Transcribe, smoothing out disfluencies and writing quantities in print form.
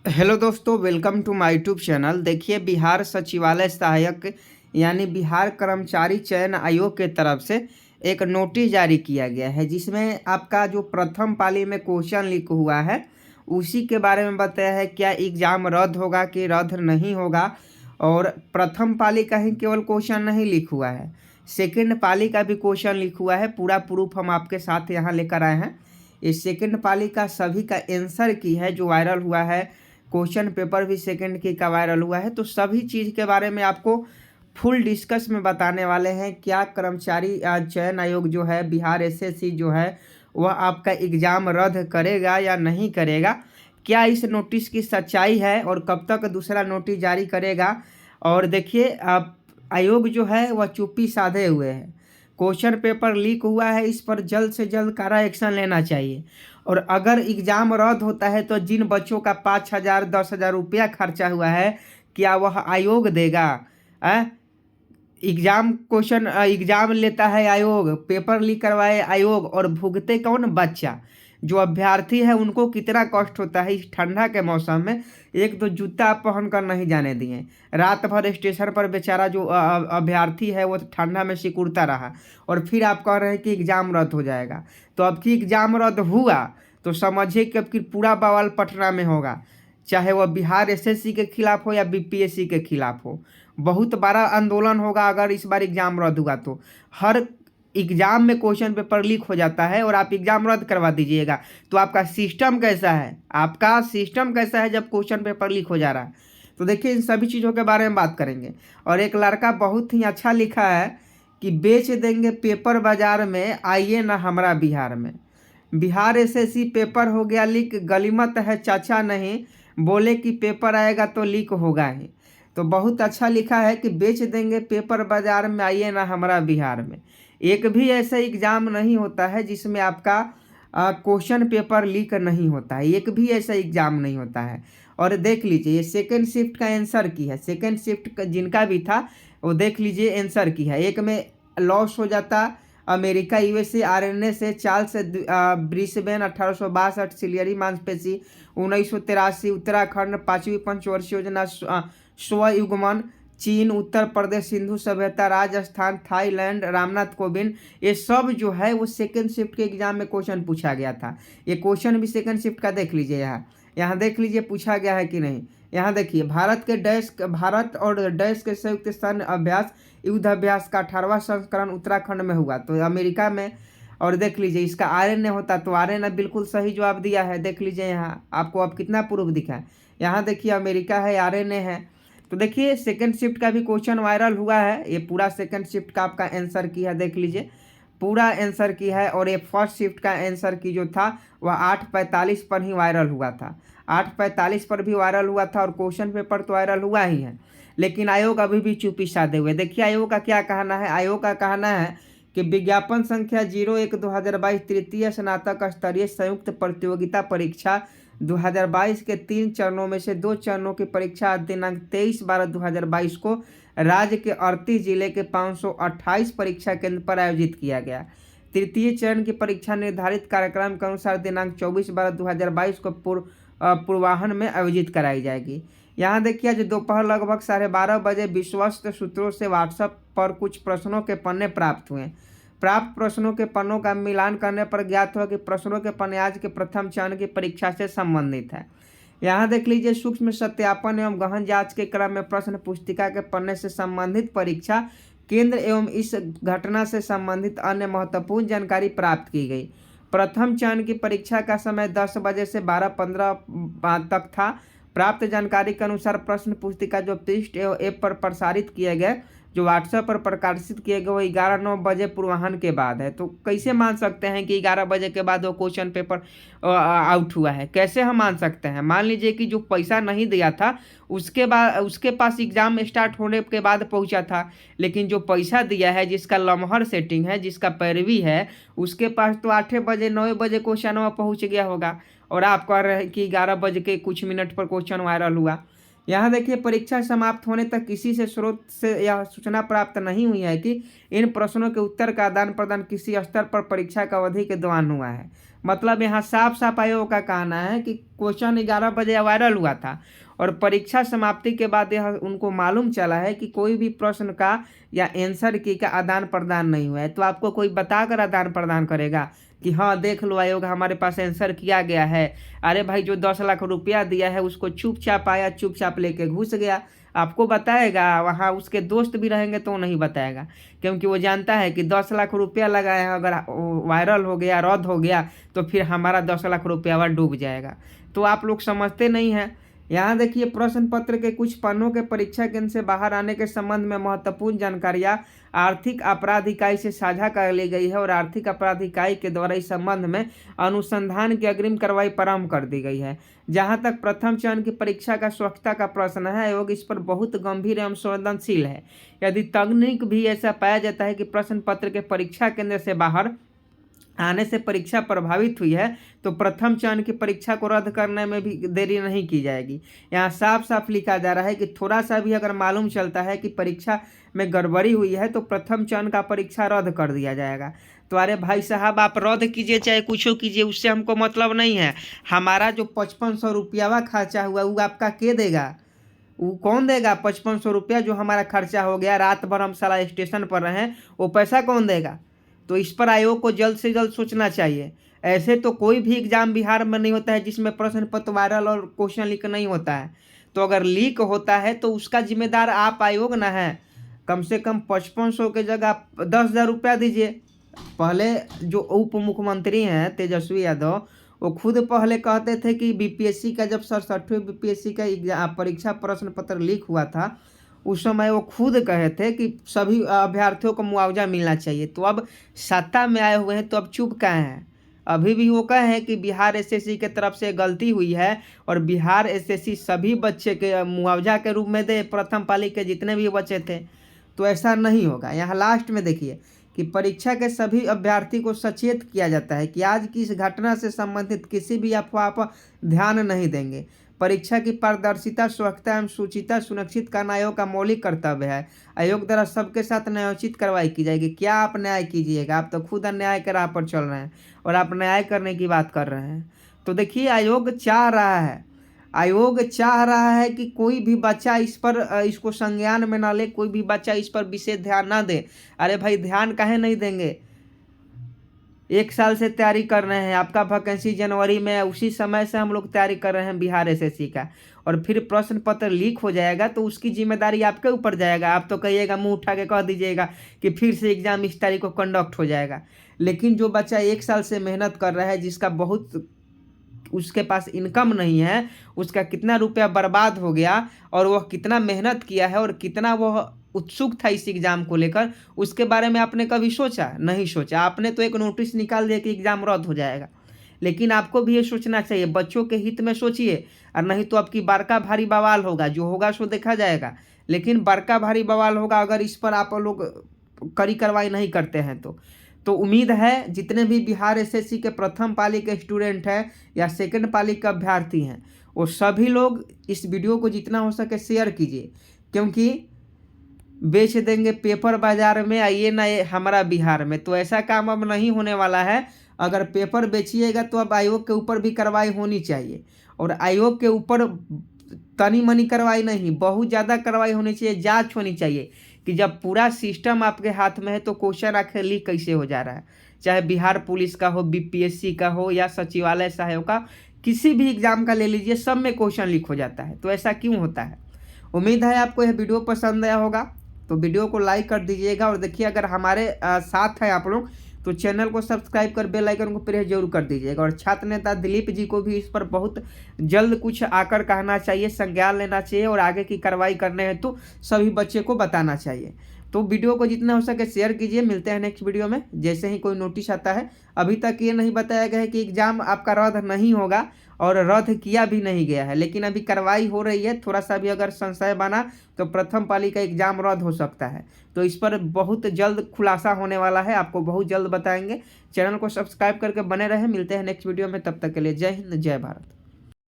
Hello दोस्तों, welcome to my YouTube channel. देखिए, बिहार सचिवालय सहायक यानी बिहार कर्मचारी चयन आयोग के तरफ से एक नोटिस जारी किया गया है, जिसमें आपका जो प्रथम पाली में क्वेश्चन लीक हुआ है उसी के बारे में बताया है। क्या एग्ज़ाम रद्द होगा कि रद्द नहीं होगा। और प्रथम पाली का ही केवल क्वेश्चन नहीं लीक हुआ है, सेकंड पाली का भी क्वेश्चन लीक हुआ है। पूरा प्रूफ हम आपके साथ यहाँ लेकर आए हैं। इस सेकंड पाली का सभी का आंसर की है जो वायरल हुआ है, क्वेश्चन पेपर भी सेकंड की का वायरल हुआ है। तो सभी चीज़ के बारे में आपको फुल डिस्कस में बताने वाले हैं। क्या कर्मचारी चयन आयोग जो है, बिहार एसएससी जो है, वह आपका एग्ज़ाम रद्द करेगा या नहीं करेगा। क्या इस नोटिस की सच्चाई है और कब तक दूसरा नोटिस जारी करेगा। और देखिए, आप आयोग जो है वह चुप्पी साधे हुए है। क्वेश्चन पेपर लीक हुआ है, इस पर जल्द से जल्द कड़ा एक्शन लेना चाहिए। और अगर एग्ज़ाम रद्द होता है तो जिन बच्चों का 5,000 10,000 रुपया खर्चा हुआ है, क्या वह आयोग देगा। एग्ज़ाम लेता है आयोग, पेपर लीक करवाए आयोग, और भुगते कौन? बच्चा। जो अभ्यर्थी है उनको कितना कष्ट होता है इस ठंडा के मौसम में। एक तो जूता आप पहन कर नहीं जाने दिए, रात भर स्टेशन पर बेचारा जो अभ्यर्थी है वो ठंडा में सिकुड़ता रहा, और फिर आप कह रहे हैं कि एग्ज़ाम रद्द हो जाएगा। तो अब की एग्ज़ाम रद्द हुआ तो समझिए कि अब की पूरा बवाल पटना में होगा, चाहे वह बिहार एसएससी के खिलाफ हो या बीपीएससी के खिलाफ हो। बहुत बड़ा आंदोलन होगा अगर इस बार एग्ज़ाम रद्द हुआ तो। हर एग्ज़ाम में क्वेश्चन पेपर लीक हो जाता है और आप एग्ज़ाम रद्द करवा दीजिएगा, तो आपका सिस्टम कैसा है? आपका सिस्टम कैसा है जब क्वेश्चन पेपर लीक हो जा रहा है। तो देखिए, इन सभी चीज़ों के बारे में बात करेंगे। और एक लड़का बहुत ही अच्छा लिखा है कि बेच देंगे पेपर बाजार में, आइए ना हमारा बिहार में। बिहार एसएससी पेपर हो गया लीक, गलीमत है चाचा नहीं, बोले कि पेपर आएगा तो लीक होगा ही। तो बहुत अच्छा लिखा है कि बेच देंगे पेपर बाजार में, आइए ना हमारा बिहार में। एक भी ऐसा एग्ज़ाम नहीं होता है जिसमें आपका क्वेश्चन पेपर लीक नहीं होता है, एक भी ऐसा एग्ज़ाम नहीं होता है। और देख लीजिए, ये सेकेंड शिफ्ट का आंसर की है, सेकेंड शिफ्ट का जिनका भी था वो देख लीजिए आंसर की है। एक में लॉस हो जाता अमेरिका यूएसए आरएनए से, चार्ल्स ब्रिस्बेन 1862, सिलियरी मांसपेशी 1983, उत्तराखंड 5वीं पंचवर्षीय योजना, स्वयुग्मन, चीन, उत्तर प्रदेश, सिंधु सभ्यता, राजस्थान, थाईलैंड, रामनाथ कोविंद। ये सब जो है वो सेकेंड शिफ्ट के एग्जाम में क्वेश्चन पूछा गया था। ये क्वेश्चन भी सेकेंड शिफ्ट का देख लीजिए, यहाँ देख लीजिए पूछा गया है कि नहीं। यहाँ देखिए, भारत और डैश के संयुक्त सैन्य अभ्यास युद्ध अभ्यास का 18वां संस्करण उत्तराखंड में हुआ, तो अमेरिका में। और देख लीजिए, इसका आरएनए होता तो आरएनए बिल्कुल सही जवाब दिया है। देख लीजिए यहाँ आपको अब कितना प्रूफ दिखा है। यहाँ देखिए, अमेरिका है, आरएनए है। तो देखिए, सेकंड शिफ्ट का भी क्वेश्चन वायरल हुआ है। ये पूरा सेकंड शिफ्ट का आपका आंसर की है, देख लीजिए पूरा आंसर की है। और ये फर्स्ट शिफ्ट का आंसर की जो था वह 8:45 पर ही वायरल हुआ था, 8:45 पर भी वायरल हुआ था। और क्वेश्चन पेपर तो वायरल हुआ ही है, लेकिन आयोग अभी भी चुप्पी साधे हुए। देखिए आयोग का क्या कहना है। आयोग का कहना है कि विज्ञापन संख्या 01/2022 तृतीय स्नातक स्तरीय संयुक्त प्रतियोगिता परीक्षा 2022 के 3 चरणों में से 2 चरणों की परीक्षा दिनांक 23/12/2022 को राज्य के 38 जिले के 528 परीक्षा केंद्र पर आयोजित किया गया। तृतीय चरण की परीक्षा निर्धारित कार्यक्रम के अनुसार दिनांक 24/12/2022 को पूर्वाह्न में आयोजित कराई जाएगी। यहाँ देखिए, आज दोपहर लगभग 12:30 बजे विश्वस्त सूत्रों से व्हाट्सएप पर कुछ प्रश्नों के पन्ने प्राप्त हुए। प्राप्त प्रश्नों के पन्नों का मिलान करने पर ज्ञात हुआ कि प्रश्नों के पन्ने आज के प्रथम चरण की परीक्षा से संबंधित है। यहाँ देख लीजिए, सूक्ष्म सत्यापन एवं गहन जांच के क्रम में प्रश्न पुस्तिका के पन्ने से संबंधित परीक्षा केंद्र एवं इस घटना से संबंधित अन्य महत्वपूर्ण जानकारी प्राप्त की गई। प्रथम चरण की परीक्षा का समय 10 बजे से 12:15 तक था। प्राप्त जानकारी के अनुसार प्रश्न पुस्तिका जो पृष्ठ एवं ऐप पर प्रसारित किए गए, जो व्हाट्सएप पर प्रकाशित किए गए, वो 11-9 बजे पूर्वाह्न के बाद है। तो कैसे मान सकते हैं कि 11 बजे के बाद वो क्वेश्चन पेपर आउट हुआ है? कैसे हम मान सकते हैं? मान लीजिए कि जो पैसा नहीं दिया था उसके पास एग्जाम स्टार्ट होने के बाद पहुंचा था, लेकिन जो पैसा दिया है, जिसका लम्हर सेटिंग है, जिसका पैरवी है, उसके पास तो 8 बजे 9 बजे क्वेश्चन पहुँच गया होगा। और आप कह रहे हैं कि 11 बज के कुछ मिनट पर क्वेश्चन वायरल हुआ। यहाँ देखिए, परीक्षा समाप्त होने तक किसी से स्रोत से यह सूचना प्राप्त नहीं हुई है कि इन प्रश्नों के उत्तर का आदान प्रदान किसी स्तर पर परीक्षा का अवधि के दौरान हुआ है। मतलब यहाँ साफ साफ आयोग का कहना है कि क्वेश्चन 11 बजे वायरल हुआ था और परीक्षा समाप्ति के बाद यह उनको मालूम चला है कि कोई भी प्रश्न का या आंसर की का आदान प्रदान नहीं हुआ है। तो आपको कोई बताकर आदान प्रदान करेगा कि हाँ देख लो आयोग, हमारे पास आंसर किया गया है। अरे भाई, जो 10 लाख रुपया दिया है उसको चुपचाप आया, चुपचाप लेके घुस गया। आपको बताएगा? वहाँ उसके दोस्त भी रहेंगे तो नहीं बताएगा, क्योंकि वो जानता है कि 10 लाख रुपया लगाए हैं, अगर वायरल हो गया, रद्द हो गया तो फिर हमारा 10 लाख रुपया वह डूब जाएगा। तो आप लोग समझते नहीं हैं। यहाँ देखिए, प्रश्न पत्र के कुछ पन्नों के परीक्षा केंद्र से बाहर आने के संबंध में महत्वपूर्ण जानकारियाँ आर्थिक अपराध इकाई से साझा कर ली गई है और आर्थिक अपराध इकाई के द्वारा इस संबंध में अनुसंधान की अग्रिम कार्रवाई प्रारंभ कर दी गई है। जहाँ तक प्रथम चरण की परीक्षा का स्वच्छता का प्रश्न है, आयोग इस पर बहुत गंभीर एवं संवेदनशील है। यदि तकनीक भी ऐसा पाया जाता है कि प्रश्न पत्र के परीक्षा केंद्र से बाहर आने से परीक्षा प्रभावित हुई है तो प्रथम चरण की परीक्षा को रद्द करने में भी देरी नहीं की जाएगी। यहाँ साफ साफ लिखा जा रहा है कि थोड़ा सा भी अगर मालूम चलता है कि परीक्षा में गड़बड़ी हुई है तो प्रथम चरण का परीक्षा रद्द कर दिया जाएगा। तो अरे भाई साहब, आप रद्द कीजिए चाहे कुछ कीजिए, उससे हमको मतलब नहीं है। हमारा जो 5500 रुपया खर्चा हुआ वो आपका के देगा? वो कौन देगा? 5500 रुपया जो हमारा खर्चा हो गया, रात भर हम साला स्टेशन पर रहे, वो पैसा कौन देगा? तो इस पर आयोग को जल्द से जल्द सोचना चाहिए। ऐसे तो कोई भी एग्जाम बिहार में नहीं होता है जिसमें प्रश्न पत्र वायरल और क्वेश्चन लीक नहीं होता है। तो अगर लीक होता है तो उसका जिम्मेदार आप आयोग ना है। कम से कम 5500 के जगह 10,000 रुपया दीजिए। पहले जो उप मुख्यमंत्री हैं तेजस्वी यादव, वो खुद पहले कहते थे कि बीपीएससी का, जब 67वें बीपीएससी का परीक्षा प्रश्न पत्र लीक हुआ था, उस समय वो खुद कहे थे कि सभी अभ्यर्थियों को मुआवजा मिलना चाहिए। तो अब सत्ता में आए हुए हैं तो अब चुप कहे हैं? अभी भी वो कहे हैं कि बिहार एसएससी के तरफ से गलती हुई है और बिहार एसएससी सभी बच्चे के मुआवजा के रूप में दे, प्रथम पाली के जितने भी बच्चे थे। तो ऐसा नहीं होगा। यहाँ लास्ट में देखिए कि परीक्षा के सभी अभ्यर्थी को सचेत किया जाता है कि आज की इस घटना से संबंधित किसी भी अफवाह पर ध्यान नहीं देंगे। परीक्षा की पारदर्शिता, स्वच्छता एवं शुचिता सुनिश्चित करना आयोग का मौलिक कर्तव्य है। आयोग द्वारा सबके साथ न्यायोचित कार्रवाई की जाएगी। क्या आप न्याय कीजिएगा? आप तो खुद अन्याय के राह पर चल रहे हैं और आप न्याय करने की बात कर रहे हैं। तो देखिए, आयोग चाह रहा है कि कोई भी बच्चा इसको संज्ञान में ना ले, कोई भी बच्चा इस पर विशेष ध्यान ना दे। अरे भाई, ध्यान काहे नहीं देंगे? 1 साल से तैयारी कर रहे हैं, आपका वैकेंसी जनवरी में है, उसी समय से हम लोग तैयारी कर रहे हैं बिहार एसएससी का, और फिर प्रश्न पत्र लीक हो जाएगा तो उसकी जिम्मेदारी आपके ऊपर जाएगा। आप तो कहिएगा, मुंह उठा के कह दीजिएगा कि फिर से एग्जाम इस तारीख को कंडक्ट हो जाएगा। लेकिन जो बच्चा 1 साल से मेहनत कर रहा है, जिसका बहुत उसके पास इनकम नहीं है, उसका कितना रुपया बर्बाद हो गया और वह कितना मेहनत किया है और कितना वह उत्सुक था इस एग्ज़ाम को लेकर, उसके बारे में आपने कभी सोचा? नहीं सोचा। आपने तो एक नोटिस निकाल दिया कि एग्ज़ाम रद्द हो जाएगा। लेकिन आपको भी ये सोचना चाहिए, बच्चों के हित में सोचिए, और नहीं तो आपकी बड़का भारी बवाल होगा। जो होगा सो देखा जाएगा, लेकिन बड़का भारी बवाल होगा अगर इस पर आप लोग कड़ी कार्रवाई नहीं करते हैं तो उम्मीद है जितने भी बिहार एसएससी के प्रथम पाली के स्टूडेंट हैं या सेकंड पाली के अभ्यर्थी हैं, वो सभी लोग इस वीडियो को जितना हो सके शेयर कीजिए, क्योंकि बेच देंगे पेपर बाजार में, आइए ना ये हमारा बिहार में। तो ऐसा काम अब नहीं होने वाला है। अगर पेपर बेचिएगा तो अब आयोग के ऊपर भी कार्रवाई होनी चाहिए, और आयोग के ऊपर तनी मनी कार्रवाई नहीं, बहुत ज़्यादा कार्रवाई होनी चाहिए। जांच होनी चाहिए कि जब पूरा सिस्टम आपके हाथ में है तो क्वेश्चन आखिर लीक कैसे हो जा रहा है। चाहे बिहार पुलिस का हो, बीपीएससी का हो, या सचिवालय सहायक का, किसी भी एग्जाम का ले लीजिए, सब में क्वेश्चन लीक हो जाता है। तो ऐसा क्यों होता है? उम्मीद है आपको यह वीडियो पसंद आया होगा, तो वीडियो को लाइक कर दीजिएगा। और देखिए, अगर हमारे साथ हैं आप लोग तो चैनल को सब्सक्राइब कर बेल आइकन को प्रेस जरूर कर दीजिएगा। और छात्र नेता दिलीप जी को भी इस पर बहुत जल्द कुछ आकर कहना चाहिए, संज्ञान लेना चाहिए और आगे की कार्रवाई करने हेतु तो सभी बच्चे को बताना चाहिए। तो वीडियो को जितना हो सके शेयर कीजिए। मिलते हैं नेक्स्ट वीडियो में, जैसे ही कोई नोटिस आता है। अभी तक ये नहीं बताया गया है कि एग्ज़ाम आपका रद्द नहीं होगा और रद्द किया भी नहीं गया है, लेकिन अभी कार्रवाई हो रही है। थोड़ा सा भी अगर संशय बना तो प्रथम पाली का एग्ज़ाम रद्द हो सकता है। तो इस पर बहुत जल्द खुलासा होने वाला है, आपको बहुत जल्द बताएंगे। चैनल को सब्सक्राइब करके बने रहें। मिलते हैं नेक्स्ट वीडियो में, तब तक के लिए जय हिंद, जय भारत।